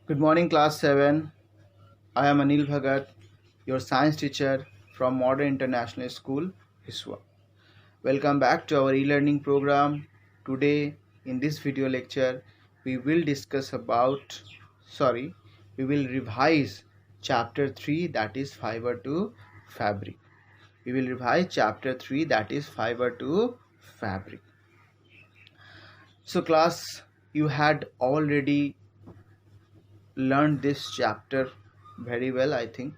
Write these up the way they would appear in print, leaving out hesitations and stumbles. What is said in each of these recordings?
Good morning, class 7. I am Anil Bhagat, your science teacher from Modern International School, Hiswa. Welcome back to our e-learning program. Today, in this video lecture, we will we will revise chapter 3, that is fiber to fabric. We will revise chapter 3, that is fiber to fabric. So class, you had already learned this chapter very well, I think.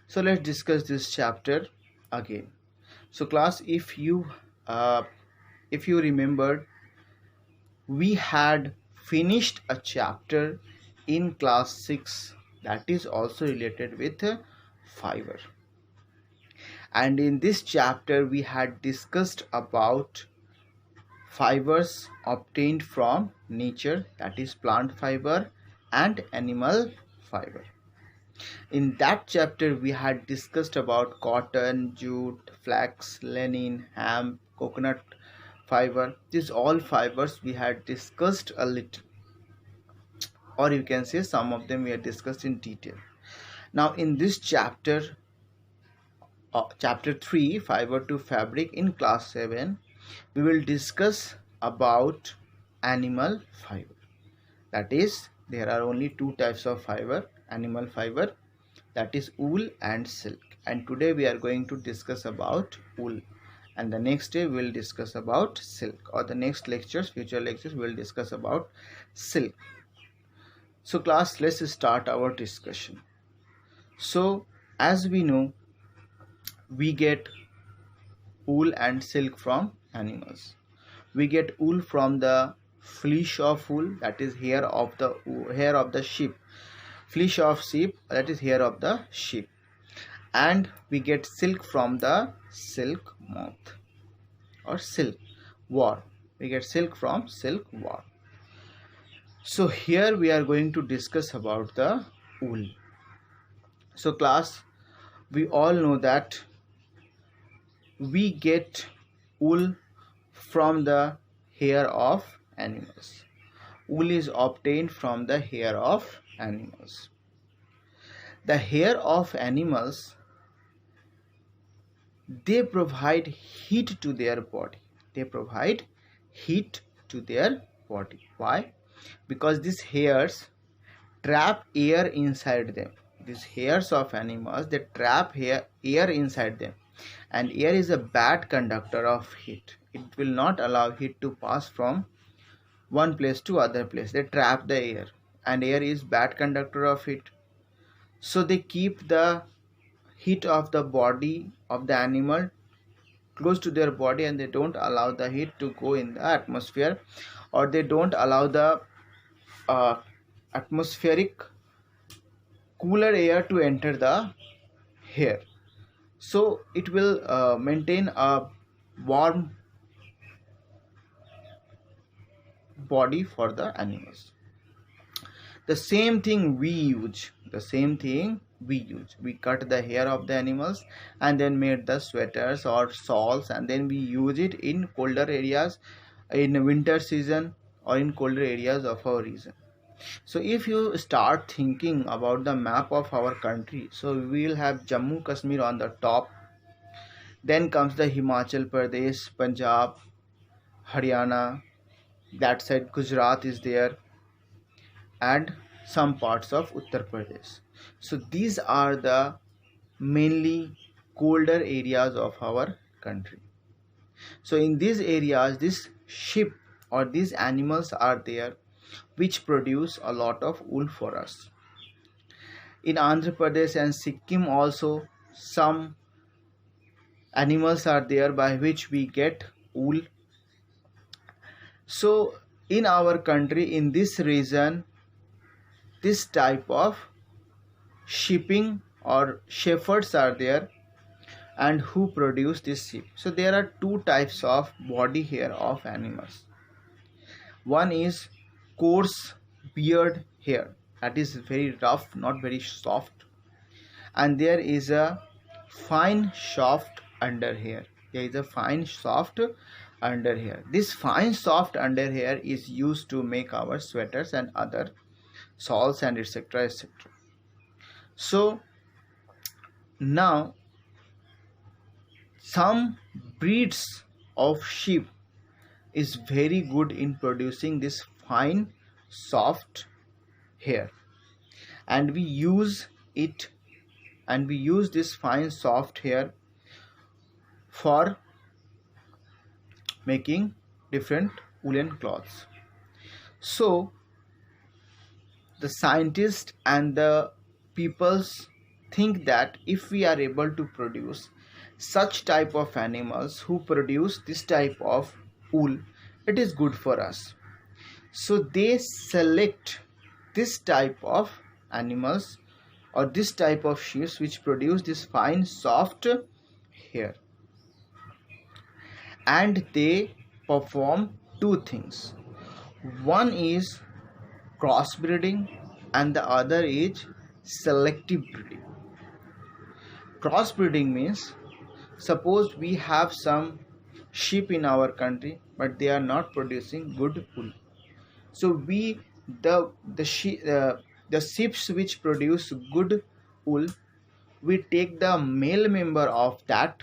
So let's discuss this chapter again. So class, uh, if you remembered, we had finished a chapter in class 6 that is also related with fiber, and in this chapter we had discussed about fibers obtained from nature, that is plant fiber and animal fiber. In that chapter, we had discussed about cotton, jute, flax, linen, hemp, coconut fiber. These all fibers we had discussed a little, or you can say some of them we had discussed in detail. Now, in this chapter, chapter 3, fiber to fabric in class 7, we will discuss about animal fiber. That is, there are only two types of fiber: animal fiber, that is wool and silk. And today we are going to discuss about wool, and the next day we will discuss about silk, or the next lectures, future lectures, we will discuss about silk. So class, let's start our discussion. So as we know, we get wool and silk from animals. We get wool from the fleece of wool, that is hair of the sheep, fleece of sheep, that is hair of the sheep. And we get silk from the silk moth or silk worm. We get silk from silk worm. So here we are going to discuss about the wool. So class, we all know that we get wool from the hair of animals. Wool is obtained from the hair of animals. The hair of animals, they provide heat to their body. They provide heat to their body. Why? Because these hairs trap air inside them. These hairs of animals, they trap air inside them, and air is a bad conductor of heat. It will not allow heat to pass from one place to other place. They trap the air, and air is bad conductor of heat. So they keep the heat of the body of the animal close to their body, and they don't allow the heat to go in the atmosphere, or they don't allow the atmospheric cooler air to enter the hair. So it will maintain a warm body for the animals. The same thing we use. We cut the hair of the animals and then made the sweaters or shawls, and then we use it in colder areas, in winter season, or in colder areas of our region. So if you start thinking about the map of our country, so we will have Jammu Kashmir on the top, then comes the Himachal Pradesh, Punjab, Haryana, that side Gujarat is there, and some parts of Uttar Pradesh. So these are the mainly colder areas of our country. So in these areas, these sheep or these animals are there which produce a lot of wool for us. In Andhra Pradesh and Sikkim also, some animals are there by which we get wool. So in our country, in this region, this type of sheeping or shepherds are there, and who produce this sheep. So there are two types of body hair of animals. One is coarse beard hair, that is very rough, not very soft, and there is a fine soft under hair. There is a fine soft under hair. This fine soft under hair is used to make our sweaters and other shawls and etc. etc. So now some breeds of sheep is very good in producing this fine soft hair, and we use it, and we use this fine soft hair for making different woolen cloths. So the scientists and the peoples think that if we are able to produce such type of animals who produce this type of wool, it is good for us. So they select this type of animals or this type of sheep which produce this fine soft hair, and they perform two things. One is crossbreeding and the other is selective breeding. Crossbreeding means, suppose we have some sheep in our country but they are not producing good wool, so we the sheep which produce good wool, we take the male member of that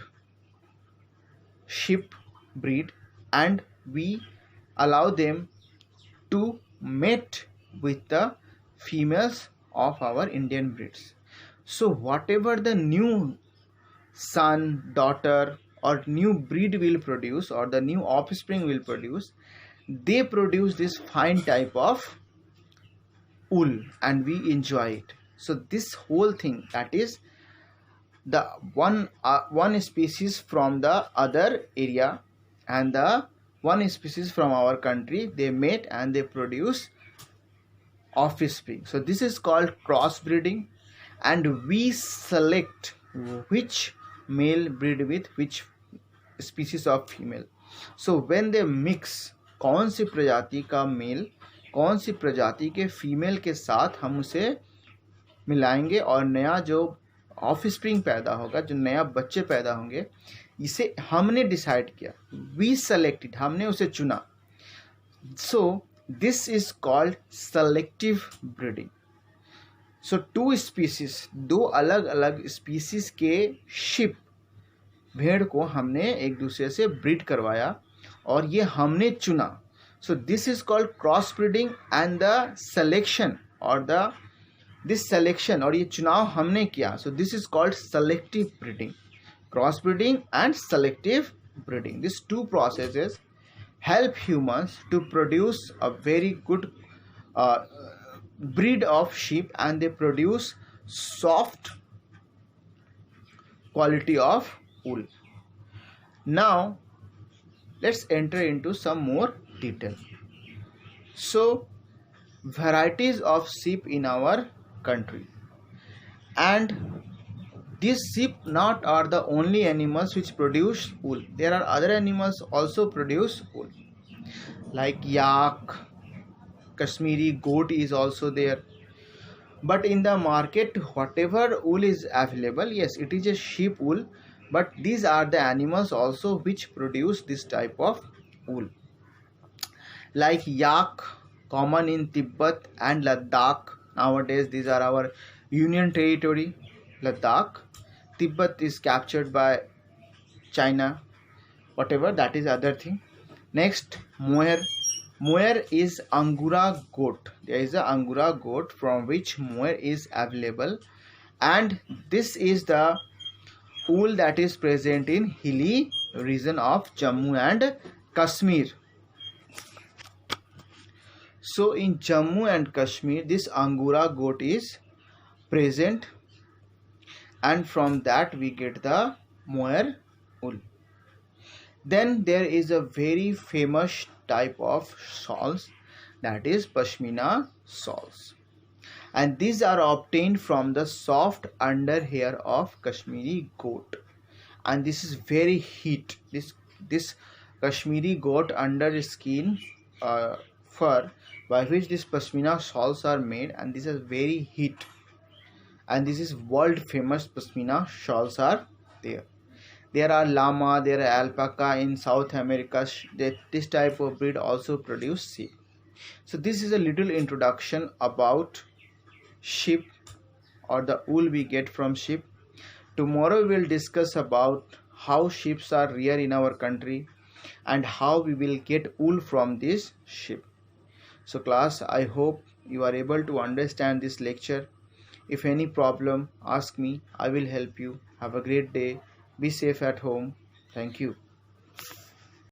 sheep breed and we allow them to mate with the females of our Indian breeds. So whatever the new son, daughter or new breed will produce, or the new offspring will produce, they produce this fine type of wool and we enjoy it. So this whole thing, that is the one species from the other area and the one species from our country, they mate and they produce offspring. So this is called crossbreeding, and we select which male breed with which species of female. So when they mix कौन सी प्रजाति का mail कौन सी प्रजाति के female के साथ हम उसे मिलाएंगे और नया जो ऑफस्प्रिंग पैदा होगा, जो नया बच्चे पैदा होंगे, इसे हमने डिसाइड किया, वी सेलेक्टेड, हमने उसे चुना. So this is called selective breeding. So two species, दो अलग अलग स्पीसीज के शिप, भेड़ को हमने एक दूसरे से ब्रीड करवाया और ये हमने चुना. So this is called cross breeding and the selection और द दिस सिलेक्शन और ये चुनाव हमने किया. So this is called selective breeding. Cross breeding and selective breeding, this two processes help humans to produce a very good breed of sheep, and they produce soft quality of wool. Now let's enter into some more detail. So varieties of sheep in our country, and these sheep not are the only animals which produce wool. There are other animals also produce wool, like yak, Kashmiri goat is also there. But in the market, whatever wool is available, yes, it is a sheep wool, but these are the animals also which produce this type of wool. Like yak, common in Tibet and Ladakh. Nowadays these are our union territory. Ladakh, Tibet is captured by China, whatever, that is other thing. Next, mohair. Mohair is Angora goat. There is a Angora goat from which mohair is available, and this is the wool that is present in hilly region of Jammu and Kashmir. So in Jammu and Kashmir, this Angora goat is present, and from that we get the mohair wool. Then there is a very famous type of shawls, that is Pasmina shawls, and these are obtained from the soft under hair of Kashmiri goat, and this is very heat. This Kashmiri goat under skin fur by which these Pasmina shawls are made, and this is very heat, and this is world famous Pasmina shawls are there. There are llama, there are alpaca in South America. This type of breed also produce sheep. So this is a little introduction about sheep or the wool we get from sheep. Tomorrow we will discuss about how sheep are rare in our country and how we will get wool from this sheep. So class, I hope you are able to understand this lecture. If any problem, ask me. I will help you. Have a great day. Be safe at home. Thank you.